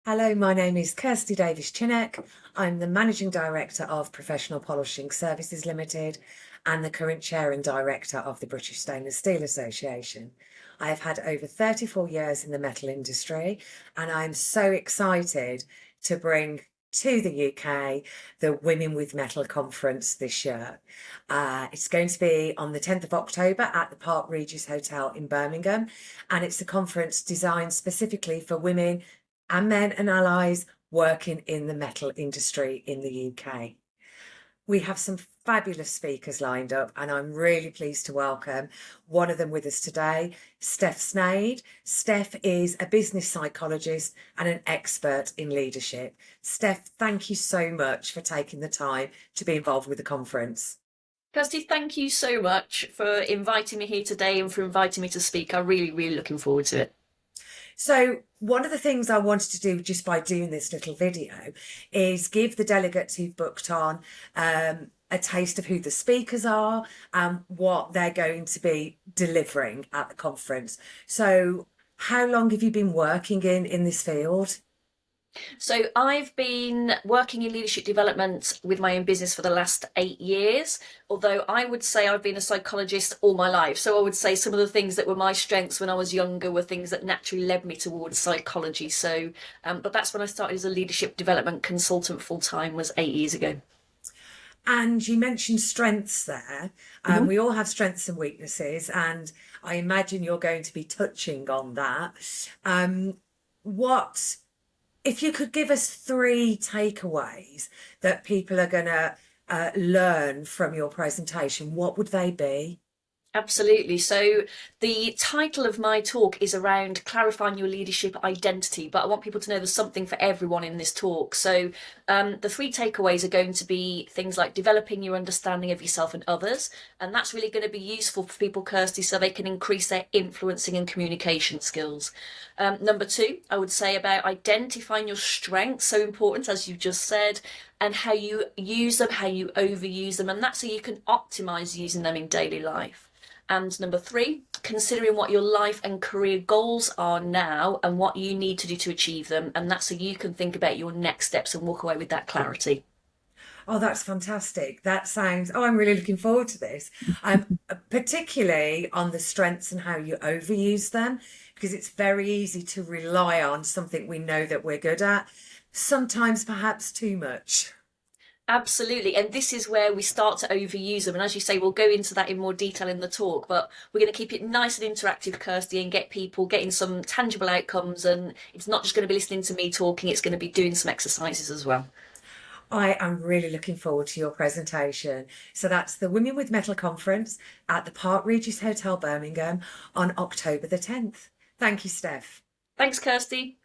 Hello, my name is Kirsty Davies-Chinnock. I'm the Managing Director of Professional Polishing Services Limited and the current Chair and Director of the British Stainless Steel Association. I have had over 34 years in the metal industry, and I'm so excited to bring to the UK the Women with Metal conference this year. It's going to be on the 10th of October at the Park Regis Hotel in Birmingham, and it's a conference designed specifically for women and men and allies working in the metal industry in the UK. We have some fabulous speakers lined up, and I'm really pleased to welcome one of them with us today, Steph Snade. Steph is a business psychologist and an expert in leadership. Steph, thank you so much for taking the time to be involved with the conference. Kirsty, thank you so much for inviting me here today and for inviting me to speak. I'm really looking forward to it. So one of the things I wanted to do just by doing this little video is give the delegates who've booked on a taste of who the speakers are and what they're going to be delivering at the conference. So how long have you been working in this field? So I've been working in leadership development with my own business for the last 8 years, although I would say I've been a psychologist all my life. So I would say some of the things that were my strengths when I was younger were things that naturally led me towards psychology. But that's when I started as a leadership development consultant full time, was 8 years ago. And you mentioned strengths there. We all have strengths and weaknesses, and I imagine you're going to be touching on that. What If you could give us three takeaways that people are going to learn from your presentation, what would they be? Absolutely. So the title of my talk is around clarifying your leadership identity, but I want people to know there's something for everyone in this talk. So the three takeaways are going to be things like developing your understanding of yourself and others. And that's really going to be useful for people, Kirsty, so they can increase their influencing and communication skills. Number two, I would say about identifying your strengths, so important, as you just said, and how you use them, how you overuse them. And that's so you can optimize using them in daily life. And number three, considering what your life and career goals are now and what you need to do to achieve them. And that's so you can think about your next steps and walk away with that clarity. Oh, that's fantastic. I'm really looking forward to this. Particularly on the strengths and how you overuse them, because it's very easy to rely on something we know that we're good at, sometimes perhaps too much. Absolutely. And this is where we start to overuse them. And as you say, we'll go into that in more detail in the talk, but we're going to keep it nice and interactive, Kirsty, and get people getting some tangible outcomes. And it's not just going to be listening to me talking, it's going to be doing some exercises as well. I am really looking forward to your presentation. So that's the Women with Metal conference at the Park Regis Hotel, Birmingham on October the 10th. Thank you, Steph. Thanks, Kirsty.